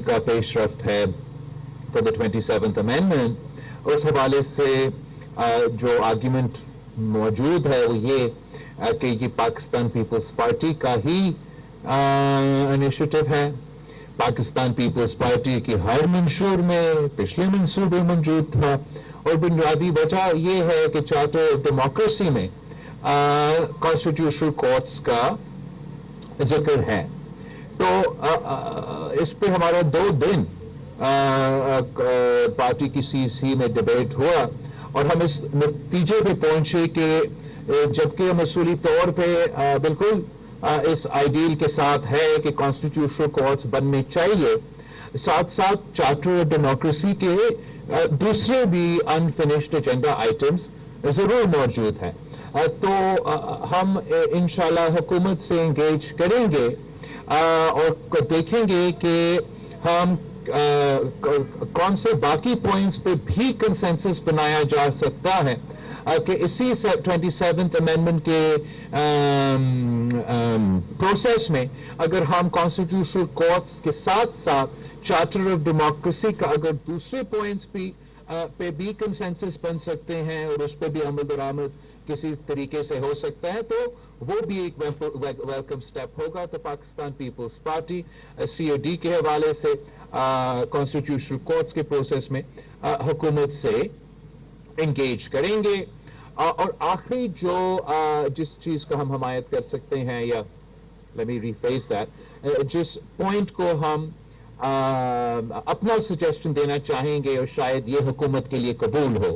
کا پیش رفت ہے فار دا 27th amendment. اس حوالے سے جو آرگیومنٹ موجود ہے وہ یہ کہ یہ پاکستان پیپلز پارٹی کا ہی انیشیٹو ہے. پاکستان پیپلز پارٹی کی ہر منشور میں پچھلے منصوبے موجود تھا، اور بنیادی وجہ یہ ہے کہ چارٹر آف ڈیموکریسی میں کانسٹیٹیوشنل کورٹس کا ذکر ہے. تو اس پہ ہمارا 2 دن پارٹی کی CC میں ڈیبیٹ ہوا، اور ہم اس نتیجے پہ پہنچے کہ جبکہ ہم اصولی طور پہ بالکل اس آئیڈیل کے ساتھ ہے کہ کانسٹیٹیوشنل کورٹس بننے چاہیے، ساتھ ساتھ چارٹر آف ڈیموکریسی کے دوسرے بھی انفینشڈ ایجنڈا آئٹمس ضرور موجود ہیں. تو ہم انشاءاللہ حکومت سے انگیج کریں گے اور دیکھیں گے کہ ہم کون سے باقی پوائنٹس پہ بھی کنسنسس بنایا جا سکتا ہے کہ اسی 27th amendment کے پروسیس میں اگر ہم کانسٹیٹیوشنل کورٹس کے ساتھ ساتھ چارٹر آف ڈیموکریسی کا اگر دوسرے پوائنٹس پہ بھی کنسنسس بن سکتے ہیں اور اس پہ بھی عمل درآمد کسی طریقے سے ہو سکتا ہے، تو وہ بھی ایک ویلکم سٹیپ ہوگا. تو پاکستان پیپلز پارٹی COD کے حوالے سے کانسٹیٹیوشنل کورٹس کے پروسیس میں حکومت سے انگیج کریں گے. اور آخری جو جس چیز کا ہم حمایت کر سکتے ہیں، یا let me rephrase that، جس پوائنٹ کو ہم اپنا سجیشن دینا چاہیں گے اور شاید یہ حکومت کے لیے قبول ہو،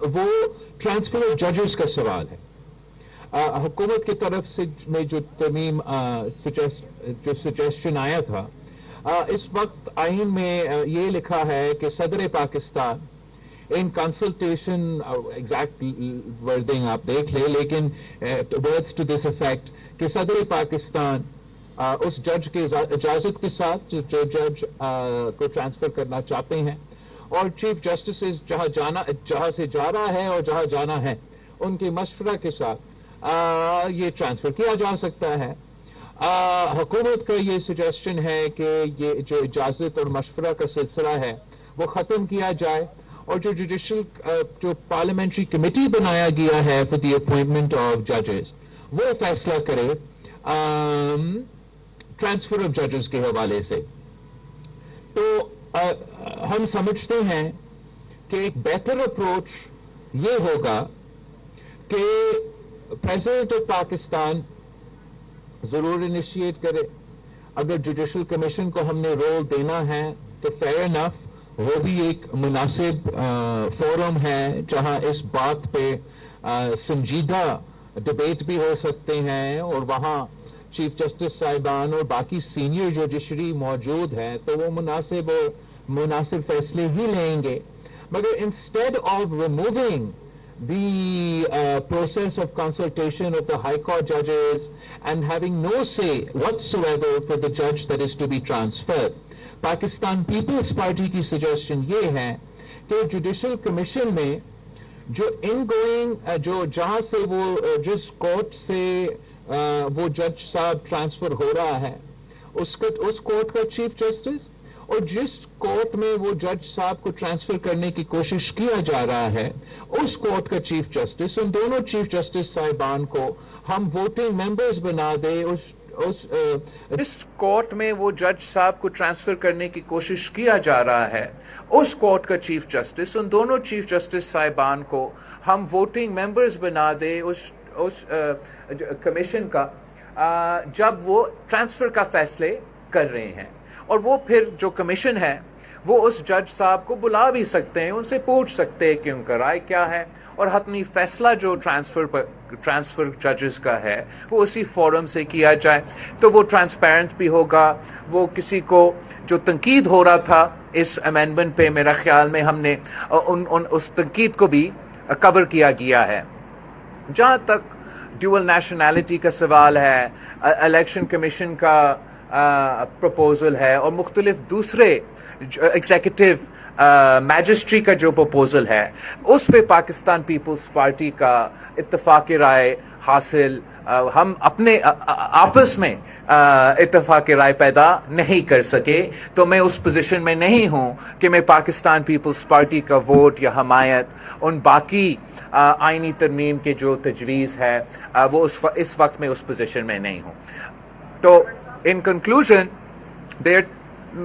وہ ٹرانسفر آف ججز کا سوال ہے. حکومت کی طرف سے میں جو ترمیم جو سجیشن آیا تھا، اس وقت آئین میں یہ لکھا ہے کہ صدر Pakistan in consultation, exact wording آپ دیکھ لیں، لیکن ورڈز ٹو دس افیکٹ کہ صدر پاکستان اس جج کے اجازت کے ساتھ جو جج کو ٹرانسفر کرنا چاہتے ہیں، اور چیف جسٹس جہاں سے جا رہا ہے اور جہاں جانا ہے ان کے مشورہ کے ساتھ یہ ٹرانسفر کیا جا سکتا ہے. حکومت کا یہ سجیشن ہے کہ یہ جو اجازت اور مشورہ کا سلسلہ ہے وہ ختم کیا جائے، اور جو جوڈیشل جو پارلیمنٹری کمیٹی بنایا گیا ہے فار دی اپوائنٹمنٹ آف ججز، وہ فیصلہ کرے ٹرانسفر آف ججز کے حوالے سے. تو ہم سمجھتے ہیں کہ ایک بہتر اپروچ یہ ہوگا کہ پریزیڈنٹ آف پاکستان ضرور انیشیٹ کرے. اگر جوڈیشل کمیشن کو ہم نے رول دینا ہے تو فیئر انف، وہ بھی ایک مناسب فورم ہے جہاں اس بات پہ سنجیدہ ڈبیٹ بھی ہو سکتے ہیں، اور وہاں چیف جسٹس صاحبان اور باقی سینئر جوڈیشری موجود ہے تو وہ مناسب فیصلے ہی لیں گے. مگر instead of removing the process of consultation of the High Court judges and having no say whatsoever for the judge that is to be transferred, Pakistan Peoples Party کی سجیشن یہ ہے کہ جوڈیشل کمیشن میں جو ان گوئنگ جو جہاں سے وہ جس کورٹ سے وہ جج صاحب ٹرانسفر ہو رہا ہے اس کورٹ کا چیف جسٹس، اور جس کورٹ میں وہ جج صاحب کو ٹرانسفر کرنے کی کوشش کیا جا رہا ہے اس کورٹ کا چیف جسٹس، ان دونوں چیف جسٹس صاحبان کو ہم ووٹنگ ممبرز بنا دے. اس کورٹ میں وہ جج صاحب کو ٹرانسفر کرنے کی کوشش کیا جا رہا ہے اس کورٹ کا چیف جسٹس، ان دونوں چیف جسٹس صاحبان کو ہم ووٹنگ ممبرز بنا دے اس کمیشن کا جب وہ ٹرانسفر کا فیصلے کر رہے ہیں. اور وہ پھر جو کمیشن ہے وہ اس جج صاحب کو بلا بھی سکتے ہیں، ان سے پوچھ سکتے ہیں کہ ان کا رائے کیا ہے، اور حتمی فیصلہ جو ٹرانسفر ججز کا ہے وہ اسی فورم سے کیا جائے. تو وہ ٹرانسپیرنٹ بھی ہوگا. وہ کسی کو جو تنقید ہو رہا تھا اس امینڈمنٹ پہ، میرا خیال میں ہم نے اس تنقید کو بھی کور کیا گیا ہے. جہاں تک ڈیول نیشنلٹی کا سوال ہے، الیکشن کمیشن کا प्रपोज़ल है और मुख्तलिफ दूसरे एग्जीक्यूटिव मैजिस्ट्री का जो प्रपोज़ल है उस पे पाकिस्तान पीपल्स पार्टी का इत्तफाक़ राय हासिल हम अपने आपस में इत्तफाक़ राय पैदा नहीं कर सके, तो मैं उस पोजीशन में नहीं हूँ कि मैं पाकिस्तान पीपल्स पार्टी का वोट या हमायत उन बाकी आइनी तरमीम के जो तजवीज़ है वो इस वक्त में उस पोजीशन में नहीं हूँ. तो in conclusion, there are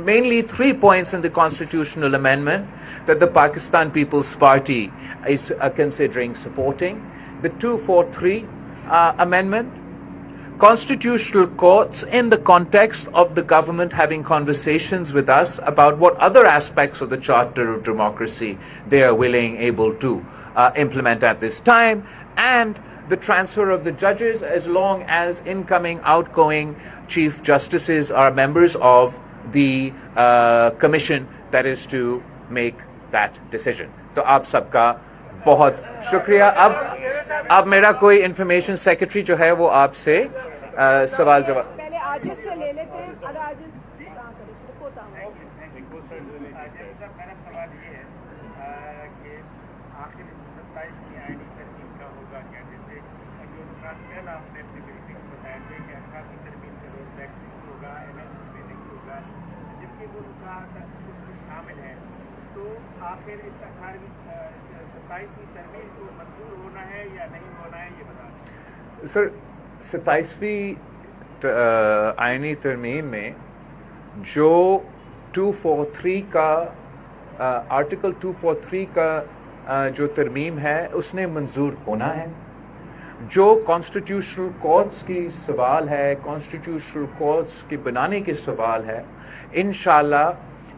mainly 3 points in the constitutional amendment that the Pakistan People's Party is considering supporting. The 243 amendment, constitutional courts in the context of the government having conversations with us about what other aspects of the Charter of Democracy they are willing, able to implement at this time, and the transfer of the judges as long as incoming, outgoing chief justices are members of the commission that is to make that decision. तो आप सबका बहुत शुक्रिया. अब मेरा कोई information secretary जो है वो आपसे सवाल जवाब पहले आजिज से ले लेते हैं. अगर आजिज मेरा सवाल ये है कि आखिर 27वीं आईनी तरमीम का होगा क्या? जैसे जो नुकात पहला आपने अपनी ब्रीफिंग में बताया थे कि 18वीं तरमीम का रोड बैक नहीं होगा, एनएफसी में नहीं होगा, जबकि वो नुकात उसमें शामिल हैं. तो आखिर इस 27वीं तरमीम को मंजूर होना है या नहीं होना है, ये बता दें. सर, 27वीं आइनी तरमीम में जो 243 का आर्टिकल 243 का जो तरमीम है उसने मंजूर होना है. जो कॉन्स्टिट्यूशनल कोर्ट्स की सवाल है, कॉन्स्टिट्यूशनल कोर्ट्स के बनाने के सवाल है, इंशाल्लाह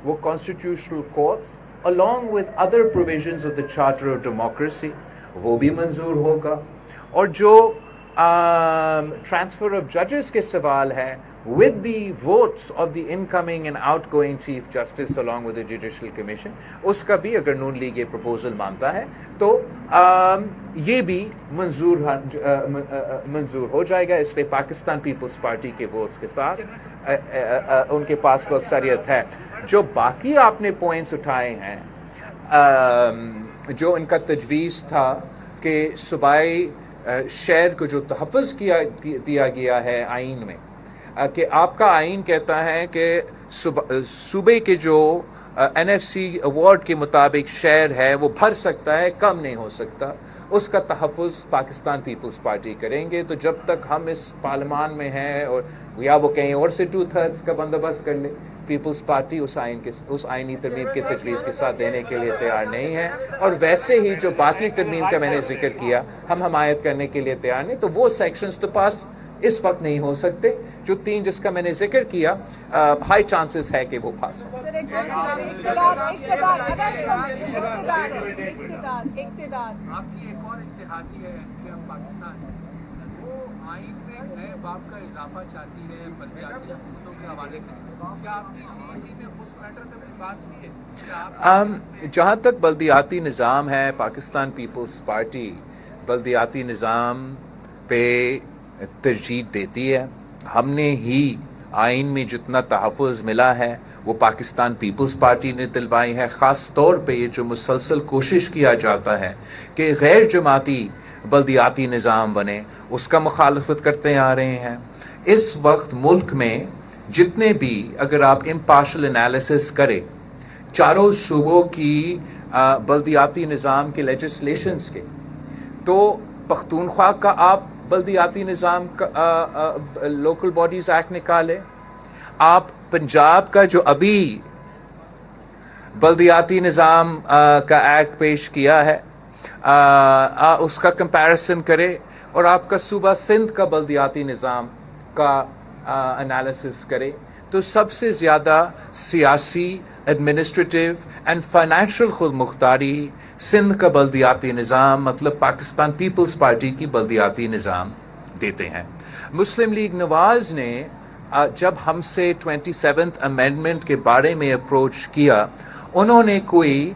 वो constitutional courts along with other provisions of the Charter of Democracy वो भी मंजूर होगा. और जो transfer of judges के सवाल है with the votes of the incoming and outgoing Chief Justice along with the Judicial Commission, उसका भी अगर नून लीग ये प्रपोजल मानता है तो ये भी मंजूर हो जाएगा. इसलिए पाकिस्तान पीपल्स पार्टी के वोट्स के साथ उनके पास वो अक्सरियत है. जो बाकी आपने पॉइंट्स उठाए हैं, जो इनका तजवीज़ था कि सूबाई शहर को जो तहफ़्फ़ुज़ दिया गया है आइन में, कि आपका आइन कहता है कि सूबे के जो एनएफसी अवार्ड के मुताबिक शहर है वो भर सकता है, कम नहीं हो सकता. उसका तहफ़्फ़ुज़ पाकिस्तान पीपल्स पार्टी करेंगे. तो जब तक हम इस पार्लियामान में हैं और या वो कहीं और से 2/3 का बंदोबस्त कर ले, पीपल्स पार्टी उस आइनी तरमीम के तजवीज़ के साथ देने के लिए तैयार नहीं है. और वैसे ही जो बाकी तरमीम का मैंने जिक्र किया हम हमायत करने के लिए तैयार नहीं. तो वो सेक्शंस तो पास इस वक्त नहीं हो सकते. जो 3 जिसका मैंने जिक्र किया, हाई चांसेस है कि वो पास हो. आपकी एक और इत्तेहादी है कि हम पाकिस्तान वो आइन में नए बाब का इजाफा चाहती है बलदियाती हुकूमतों के हवाले से. क्या आपकी सीईसी में उस मैटर पे कोई बात हुई है? जहाँ तक बल्दियाती निज़ाम है, पाकिस्तान पीपल्स पार्टी बल्दियाती निज़ाम पे तरजीह देती है. हमने ही आइन में जितना तहफ़्फ़ुज़ मिला है वो पाकिस्तान पीपल्स पार्टी ने दिलवाई है. ख़ास तौर पे ये जो मुसलसल कोशिश किया जाता है कि गैर जमाती बल्दियाती निज़ाम बने, उसका मुखालफत करते आ रहे हैं. इस वक्त मुल्क में जितने भी, अगर आप इम्पार्शल एनालिसिस करें चारों सूबों की बल्दियाती निज़ाम के लेजिस्लेशंस के, तो पख्तूनख्वा का आप बल्दियाती निज़ाम का लोकल बॉडीज़ एक्ट निकाले, आप पंजाब का जो अभी बल्दियाती निज़ाम का एक्ट पेश किया है उसका कंपैरिसन करें, और आपका सूबा सिंध का बल्दियाती निज़ाम का एनालिसिस करें, तो सबसे ज़्यादा सियासी, एडमिनिस्ट्रेटिव एंड फाइनेंशियल खुद मुख्तारी सिंध का बल्दियाती निज़ाम, मतलब पाकिस्तान पीपल्स पार्टी की बल्दियाती निज़ाम देते हैं. मुस्लिम लीग नवाज़ ने जब हमसे 27th अमेंडमेंट के बारे में अप्रोच किया, उन्होंने कोई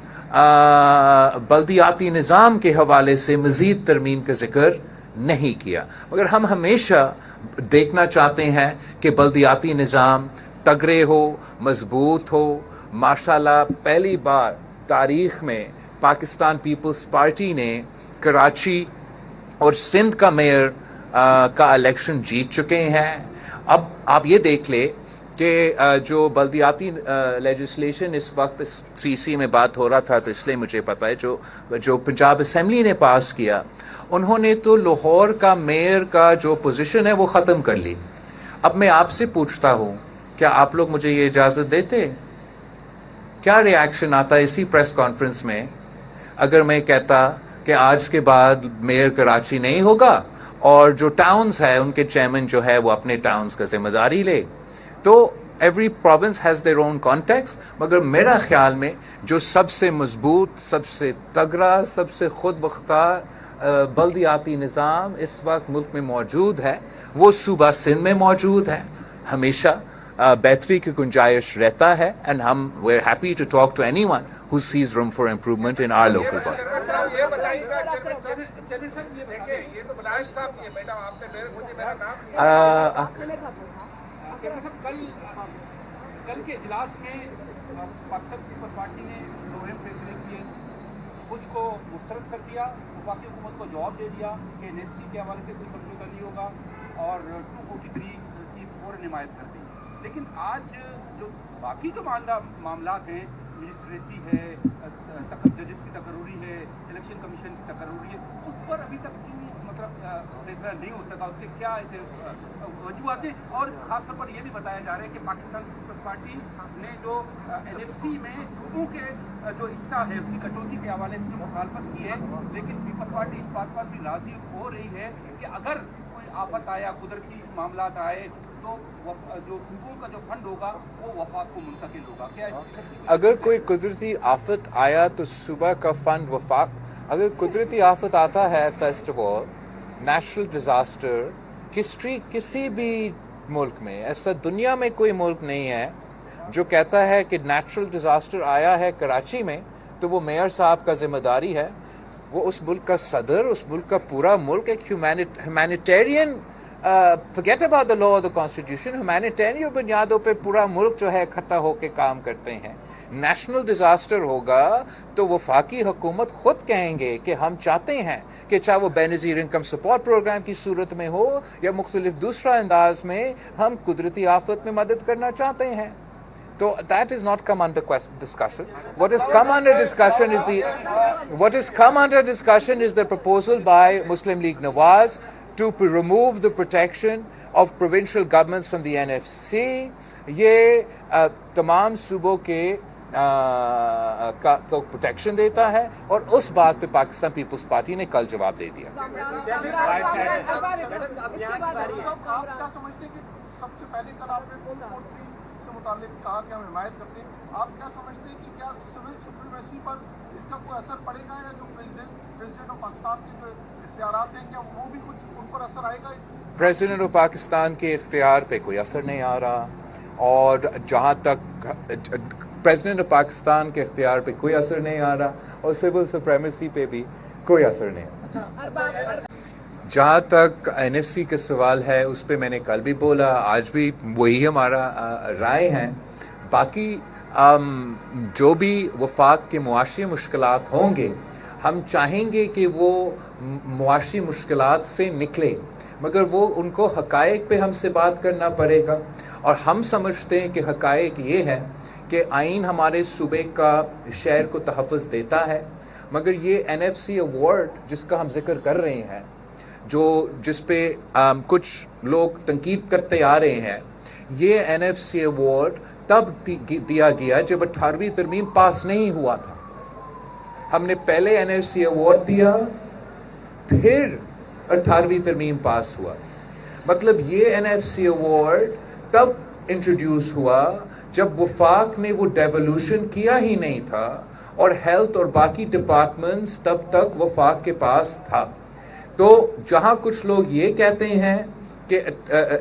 बल्दियाती निज़ाम के हवाले से मज़ीद तरमीम का जिक्र नहीं किया, मगर हम हमेशा देखना चाहते हैं कि बल्दियाती निज़ाम तगड़े हो, मजबूत हो। माशाल्लाह पहली बार तारीख में पाकिस्तान पीपल्स पार्टी ने कराची और सिंध का मेयर का इलेक्शन जीत चुके हैं। अब आप ये देख ले कि जो बल्दियाती लेजिस्लेशन इस वक्त सीसी में बात हो रहा था, तो इसलिए मुझे पता है, जो पंजाब असेंबली ने पास किया, उन्होंने तो लाहौर का मेयर का जो पोजीशन है वो ख़त्म कर ली। अब मैं आपसे पूछता हूँ, क्या आप लोग मुझे ये इजाज़त देते? क्या रिएक्शन आता है इसी प्रेस कॉन्फ्रेंस में अगर मैं कहता कि आज के बाद मेयर कराची नहीं होगा और जो टाउन्स है उनके चेयरमैन जो है वो अपने टाउन्स का जिम्मेदारी ले? तो every province has their own context, मगर मेरा ख्याल में जो सबसे मजबूत, सबसे तगड़ा, सबसे खुद मुख्तार बल्दियाती निज़ाम इस वक्त मुल्क में मौजूद है वो सूबा सिंध में मौजूद है। हमेशा बेहतरी की गुंजाइश रहता है, एंड हम we are happy to talk to anyone who sees room for improvement in our local body. कल के इजलास में पाकिस्तान पीपल्स पार्टी ने दो अहम फैसले किए। कुछ को मुस्तरद कर दिया, वफाकी हुकूमत को जवाब दे दिया कि एनएससी के हवाले से कोई समझौता नहीं होगा, और 243 की फौरन हिमायत कर दी। लेकिन आज जो बाकी जो मामलात हैं, मिनिस्ट्रेसी है, जजेस की तकर्री है, इलेक्शन कमीशन की तकर्री है, उस पर अभी तक क्यों मतलब फैसला नहीं हो सका? उसके क्या ऐसे वजूहत हैं? और ख़ास तौर पर यह भी बताया जा रहा है कि पाकिस्तान पीपल्स पार्टी ने जो एनएफसी में सूबों के जो हिस्सा है उसकी कटौती के हवाले से मुखालफत की है, लेकिन पीपल्स पार्टी इस बात पर भी राज़ी हो रही है कि अगर कोई आफत आया, कुदरती मामलात आए, तो जो सूबों का जो फंड होगा वो वफाक को मुंतकिल होगा। क्या अगर कोई कुदरती आफत आया तो सूबा का फंड वफाक, अगर कुदरती आफत आता है, first of all national disaster, history किसी भी मुल्क में, ऐसा दुनिया में कोई मुल्क नहीं है जो कहता है कि नेचुरल डिज़ास्टर आया है कराची में तो वो मेयर साहब का जिम्मेदारी है। वो उस मुल्क का सदर, उस मुल्क का पूरा मुल्क एक humanitarian, forget about the law of the constitution, humanitarian बुनियादों पे पूरा मुल्क जो है इकट्ठा होकर काम करते हैं। नेशनल डिज़ास्टर होगा तो वफाकी हुकूमत खुद कहेंगे कि हम चाहते हैं कि चाहे वो बेनज़ीर इनकम सपोर्ट प्रोग्राम की सूरत में हो या मुख्तलिफ दूसरा अंदाज में, हम कुदरती आफत में मदद करना चाहते हैं। So that is not come under discussion. What has come under discussion is the proposal by Muslim League Nawaz to remove the protection of provincial governments from the NFC. ये तमाम सूबों के को प्रोटेक्शन देता है, और उस बात पे पाकिस्तान पीपल्स पार्टी ने कल जवाब दे दिया। आप क्या समझते हैं कि सबसे पहले कल आपने मुतालिक कहा कि हम हिमायत करते हैं, आप क्या समझते हैं कि क्या सिविल सुप्रीमेसी पर इसका कोई असर पड़ेगा, या जो प्रेसिडेंट ऑफ पाकिस्तान के जो इख्तियारात हैं क्या वो भी कुछ उन पर असर आएगा? प्रेसिडेंट ऑफ पाकिस्तान के इख्तियार पे कोई असर नहीं आ रहा, और जहाँ तक प्रेसिडेंट ऑफ पाकिस्तान के इख्तियार पे कोई असर नहीं आ रहा, और सिविल सुप्रीमेसी पे भी कोई असर नहीं आ रहा। जहाँ तक एनएफसी का सवाल है उस पर मैंने कल भी बोला, आज भी वही हमारा राय है। बाकी जो भी वफाक के मुआशी मुश्किलात होंगे, हम चाहेंगे कि वो मुआशी मुश्किलात से निकले, मगर वो उनको हकायक पे हमसे बात करना पड़ेगा। और हम समझते हैं कि हकायक ये है कि आइन हमारे सूबे का शहर को तहफ़्फ़ुज़ देता है, मगर ये एनएफसी अवार्ड जिसका हम जिक्र कर रहे हैं, जिस पे कुछ लोग तनकीद करते आ रहे हैं, ये एनएफसी अवार्ड तब दिया गया जब 18वीं तरमीम पास नहीं हुआ था। हमने पहले एनएफसी अवार्ड दिया, फिर 18वीं तरमीम पास हुआ। मतलब ये एनएफसी अवार्ड तब इंट्रोड्यूस हुआ जब वफाक ने वो डेवोल्यूशन किया ही नहीं था, और हेल्थ और बाकी डिपार्टमेंट्स तब तक वफाक के पास था। तो जहाँ कुछ लोग ये कहते हैं कि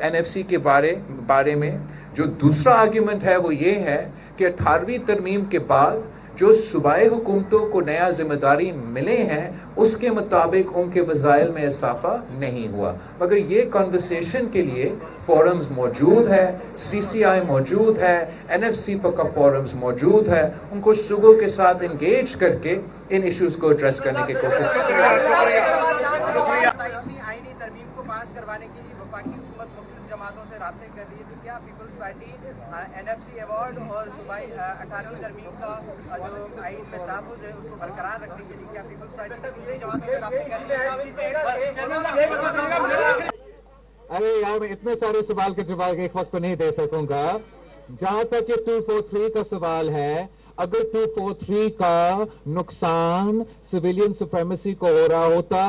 एनएफसी के बारे में जो दूसरा आर्ग्यूमेंट है वो ये है कि 18वीं तरमीम के बाद جو صوبائی حکومتوں کو نیا ذمہ داری ملے ہیں اس کے مطابق ان کے وسائل میں اضافہ نہیں ہوا. مگر یہ کنورسیشن کے لیے فورمز موجود ہے, سی سی آئی موجود ہے, این ایف سی کا فورمز موجود ہے. ان کو صوبوں کے ساتھ انگیج کر کے ان ایشوز کو ایڈریس کرنے کی کوشش آئینی ترمیم کو پاس کروانے کے لیے وفاقی حکومت مختلف جماعتوں سے رابطے کر رہی ہے, تو کیا Peoples Party N F C award اور صوبائی 18ویں ترمیم کا جو آئین میں تحفظ ہے اس کو برقرار رکھنے کے لیے کیا پیپلز پارٹی دوسری جماعتوں سے رابطے کر رہی ہے؟ ارے یار میں اتنے سارے سوال کے جواب ایک وقت نہیں دے سکوں گا. جہاں تک یہ 243 کا سوال ہے, اگر 243 کا نقصان سویلین سپریمیسی کو ہو رہا ہوتا,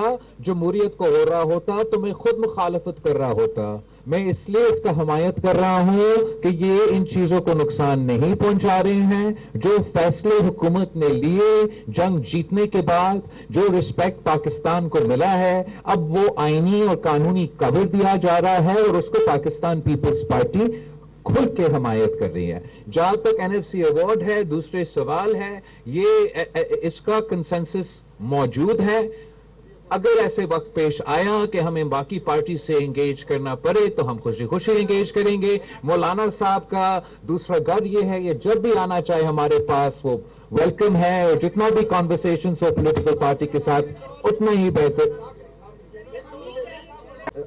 جمہوریت کو ہو رہا ہوتا, تو میں خود مخالفت کر رہا ہوتا. میں اس لیے اس کا حمایت کر رہا ہوں کہ یہ ان چیزوں کو نقصان نہیں پہنچا رہے ہیں. جو فیصلے حکومت نے لیے جنگ جیتنے کے بعد, جو رسپیکٹ پاکستان کو ملا ہے, اب وہ آئینی اور قانونی کور دیا جا رہا ہے اور اس کو پاکستان پیپلز پارٹی کھل کے حمایت کر رہی ہے. جہاں تک این ایف سی ایوارڈ ہے, دوسرے سوال ہے, یہ اس کا کنسنسس موجود ہے. اگر ایسے وقت پیش آیا کہ ہمیں باقی پارٹی سے انگیج کرنا پڑے تو ہم خوشی خوشی انگیج کریں گے. مولانا صاحب کا دوسرا گھر یہ ہے, یہ جب بھی آنا چاہے ہمارے پاس وہ ویلکم ہے, اور جتنا بھی کانورسیشنز ہو پولیٹیکل پارٹی کے ساتھ اتنا ہی بہتر.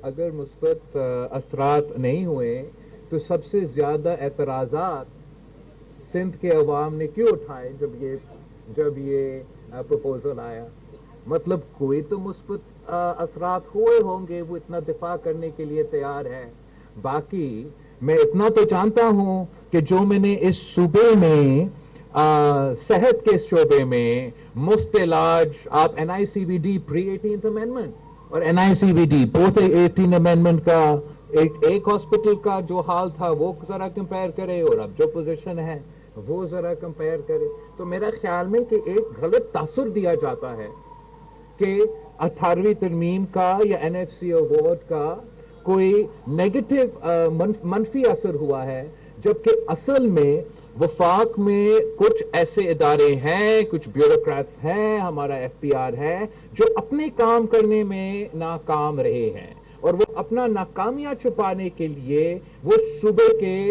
اگر مثبت اثرات نہیں ہوئے تو سب سے زیادہ اعتراضات سندھ کے عوام نے کیوں اٹھائے جب یہ پروپوزل آیا؟ مطلب کوئی تو مثبت اثرات ہوئے ہوں گے, وہ اتنا دفاع کرنے کے لیے تیار ہے. باقی میں اتنا تو جانتا ہوں کہ جو میں نے اس صوبے میں صحت کے شعبے میں مفت علاج, آپ این آئی سی وی ڈی پری 18th امینڈمنٹ اور این آئی سی وی ڈی پوسٹ 18 امینڈمنٹ کا ایک ہاسپٹل کا جو حال تھا وہ ذرا کمپیئر کرے اور اب جو پوزیشن ہے وہ ذرا کمپیئر کرے. تو میرا خیال میں کہ ایک غلط تاثر دیا جاتا ہے کہ 18ویں ترمیم کا یا این ایف سی ایوارڈ کا کوئی نیگیٹو منفی اثر ہوا ہے, جبکہ اصل میں وفاق میں کچھ ایسے ادارے ہیں, کچھ بیوروکریٹس ہیں, ہمارا ایف پی آر ہے, جو اپنے کام کرنے میں ناکام رہے ہیں, اور وہ اپنا ناکامیاں چھپانے کے لیے وہ صوبے کے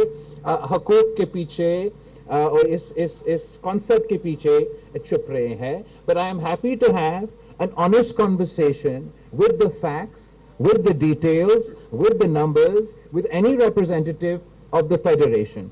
حقوق کے پیچھے اور اس کانسیپٹ کے پیچھے چھپ رہے ہیں. But I am happy to have an honest conversation with the facts, with the details, with the numbers, with any representative of the Federation.